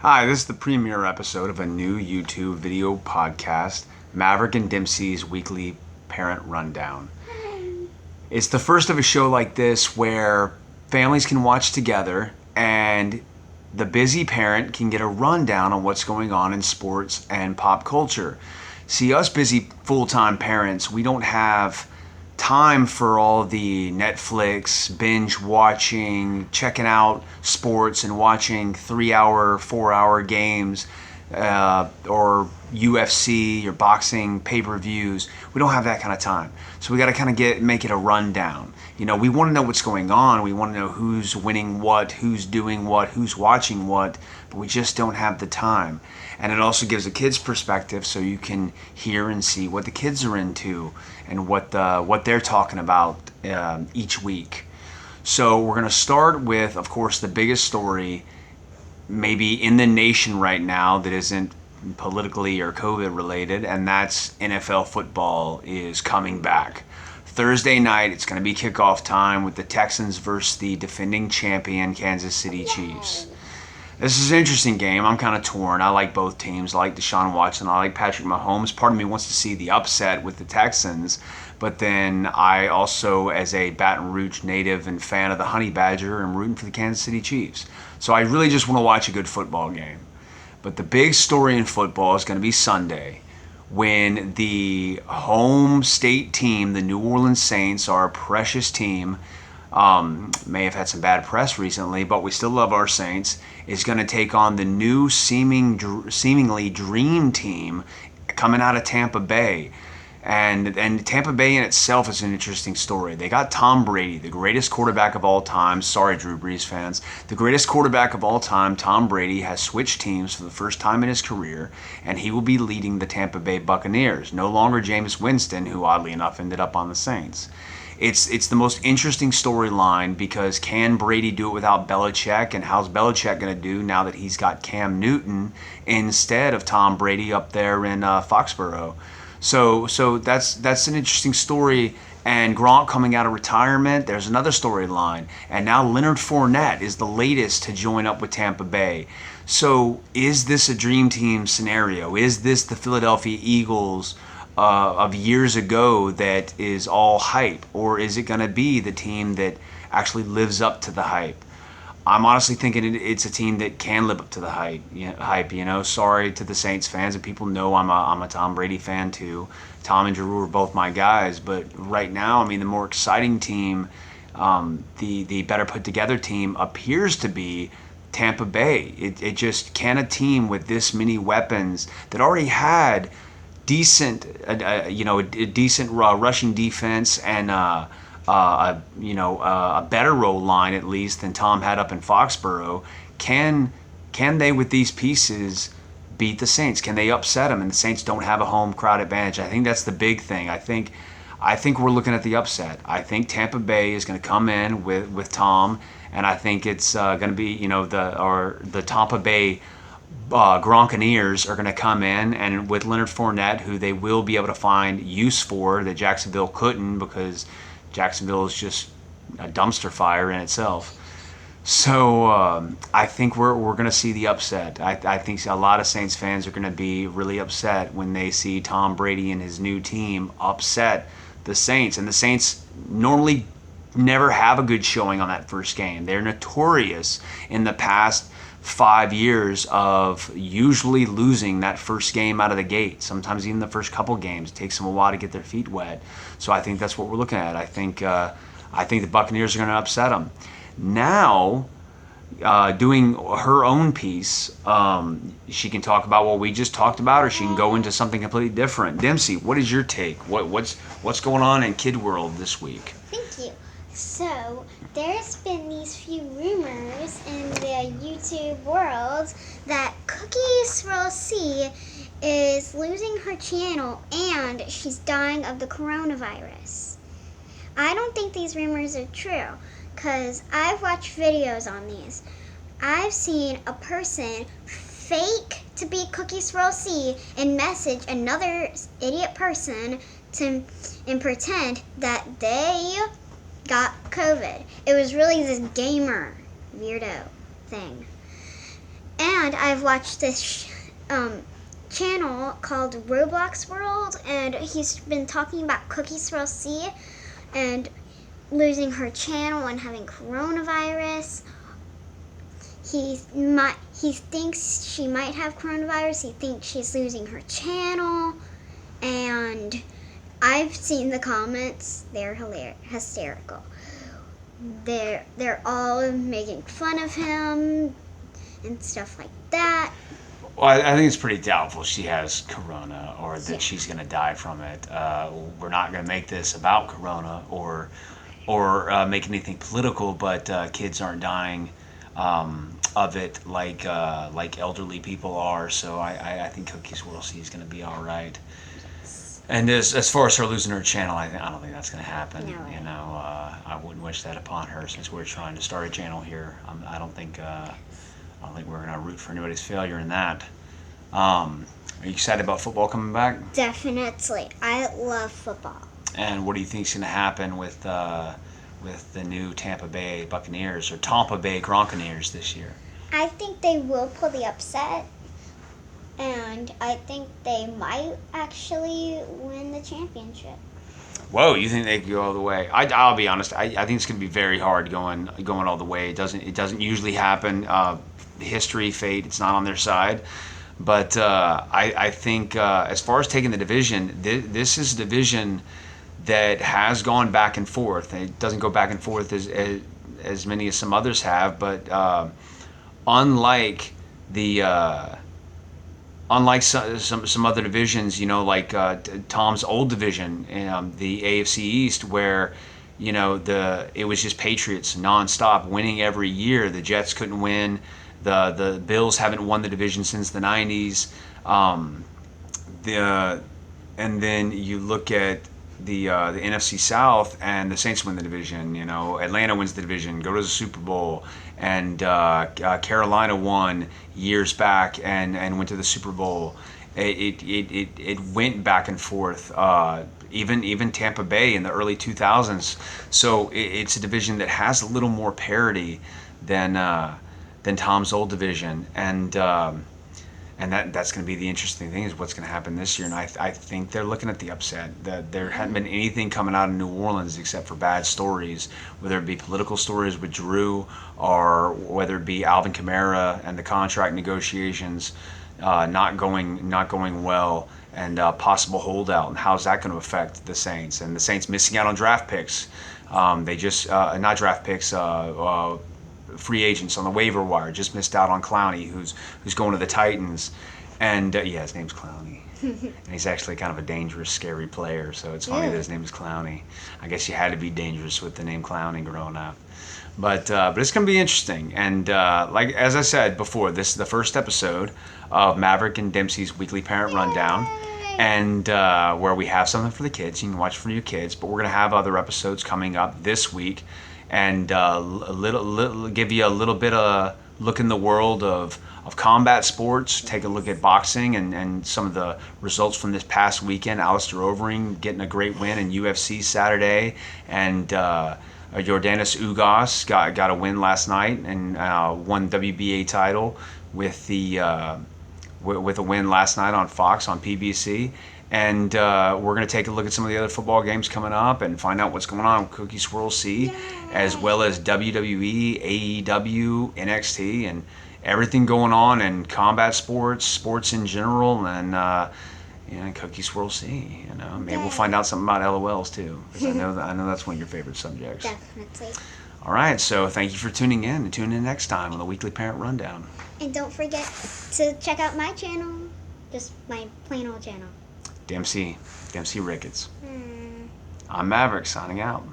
Hi, this is the premiere episode of a new YouTube video podcast, Maverick and Dempsey's Weekly Parent Rundown. It's the first of a show like this where families can watch together and the busy parent can get a rundown on what's going on in sports and pop culture. See, us busy full-time parents, we don't have time for all the Netflix binge watching, checking out sports and watching 3-hour, 4-hour games or UFC or boxing pay-per-views. We don't have that kind of time. So we got to kind of make it a rundown. You know, we want to know what's going on. We want to know who's winning what, who's doing what, who's watching what, but we just don't have the time. And it also gives a kid's perspective, so you can hear and see what the kids are into and what they're talking about each week. So we're going to start with, of course, the biggest story maybe in the nation right now that isn't politically or COVID related, and that's NFL football is coming back. Thursday night, it's going to be kickoff time with the Texans versus the defending champion Kansas City Chiefs. This is an interesting game. I'm kind of torn. I like both teams. I like Deshaun Watson. I like Patrick Mahomes. Part of me wants to see the upset with the Texans, but then I also, as a Baton Rouge native and fan of the Honey Badger, am rooting for the Kansas City Chiefs. So I really just want to watch a good football game. But the big story in football is going to be Sunday, when the home state team, the New Orleans Saints, our precious team, may have had some bad press recently, but we still love our Saints, is going to take on the new seemingly dream team coming out of Tampa Bay. And Tampa Bay in itself is an interesting story. They got Tom Brady, the greatest quarterback of all time. Sorry, Drew Brees fans. The greatest quarterback of all time, Tom Brady, has switched teams for the first time in his career, and he will be leading the Tampa Bay Buccaneers. No longer Jameis Winston, who oddly enough ended up on the Saints. It's the most interesting storyline because can Brady do it without Belichick, and how's Belichick going to do now that he's got Cam Newton instead of Tom Brady up there in Foxborough? So that's an interesting story. And Gronk coming out of retirement, there's another storyline. And now Leonard Fournette is the latest to join up with Tampa Bay. So is this a dream team scenario? Is this the Philadelphia Eagles of years ago that is all hype? Or is it going to be the team that actually lives up to the hype? I'm honestly thinking it's a team that can live up to the hype. Sorry to the Saints fans, and people know I'm a Tom Brady fan too. Tom and Drew are both my guys, but right now, I mean, the more exciting team, the better put together team appears to be Tampa Bay. It just, can a team with this many weapons that already had decent, a decent rushing defense and a better roll line at least than Tom had up in Foxborough. Can they, with these pieces, beat the Saints? Can they upset them? And the Saints don't have a home crowd advantage. I think that's the big thing. I think we're looking at the upset. I think Tampa Bay is going to come in with Tom, and I think it's going to be the Tampa Bay Gronkaneers are going to come in, and with Leonard Fournette, who they will be able to find use for that Jacksonville couldn't, because Jacksonville is just a dumpster fire in itself. So I think we're going to see the upset. I think a lot of Saints fans are going to be really upset when they see Tom Brady and his new team upset the Saints. And the Saints normally never have a good showing on that first game. They're notorious in the past 5 years of usually losing that first game out of the gate. Sometimes even the first couple games. It takes them a while to get their feet wet. So I think that's what we're looking at. I think the Buccaneers are going to upset them. Now, doing her own piece, she can talk about what we just talked about, or she can go into something completely different. Dempsey, what is your take? What's going on in Kid World this week? Thank you. So, there's been these few rumors in the YouTube world that Cookie Swirl C is losing her channel and she's dying of the coronavirus. I don't think these rumors are true, because I've watched videos on these. I've seen a person fake to be Cookie Swirl C and message another idiot person and pretend that they got COVID. It was really this gamer weirdo thing. And And I've watched this channel called Roblox World, and he's been talking about Cookie Swirl C and losing her channel and having coronavirus. He thinks she might have coronavirus. He thinks she's losing her channel, and I've seen the comments. They're hysterical. They're all making fun of him and stuff like that. Well, I think it's pretty doubtful she has corona or that she's going to die from it. We're not going to make this about corona or make anything political, but kids aren't dying of it like elderly people are. So I think Cookie Swirl C is going to be all right. And as far as her losing her channel, I don't think that's going to happen. No way. You know, I wouldn't wish that upon her since we're trying to start a channel here. I don't think we're going to root for anybody's failure in that. Are you excited about football coming back? Definitely. I love football. And what do you think is going to happen with the new Tampa Bay Buccaneers or Tampa Bay Gronkaneers this year? I think they will pull the upset, and I think they might actually win the championship. Whoa, you think they could go all the way? I'll be honest. I think it's going to be very hard going all the way. It doesn't usually happen. History, fate, it's not on their side. But I think as far as taking the division, this is a division that has gone back and forth. It doesn't go back and forth as many as some others have, but unlike some other divisions, you know, like Tom's old division, the AFC East, where you know it was just Patriots nonstop winning every year. The Jets couldn't win. The Bills haven't won the division since the 90s. And then you look at the NFC South, and the Saints win the division. You know, Atlanta wins the division, go to the Super Bowl, and Carolina won years back and went to the Super Bowl. It went back and forth. Even Tampa Bay in the early 2000s. So it's a division that has a little more parity than Tom's old division, and that's going to be the interesting thing is what's going to happen this year. And I think they're looking at the upset. That there hadn't been anything coming out of New Orleans except for bad stories, whether it be political stories with Drew or whether it be Alvin Kamara and the contract negotiations not going well, and possible holdout. And how's that going to affect the Saints? And the Saints missing out on draft picks. They just not draft picks. Free agents on the waiver wire just missed out on Clowney, who's going to the Titans, and his name's Clowney, and he's actually kind of a dangerous, scary player. So it's funny that his name is Clowney. I guess you had to be dangerous with the name Clowney growing up, but it's gonna be interesting. And like as I said before, this is the first episode of Maverick and Dempsey's weekly parent rundown. And where we have something for the kids. You can watch for your kids, but we're gonna have other episodes coming up this week. And give you a little bit of look in the world of combat sports. Take a look at boxing and some of the results from this past weekend. Alistair Overeem getting a great win in UFC Saturday, and Jordanis Ugas got a win last night and won WBA title with a win last night on Fox on PBC. And we're going to take a look at some of the other football games coming up and find out what's going on with Cookie Swirl C, as well as WWE, AEW, NXT, and everything going on in combat sports in general, and Cookie Swirl C. You know, maybe we'll find out something about LOLs too, because I know that's one of your favorite subjects. Definitely. All right, so thank you for tuning in, and tune in next time on the Weekly Parent Rundown. And don't forget to check out my channel, just my plain old channel. Dempsey Ricketts. I'm Maverick, signing out.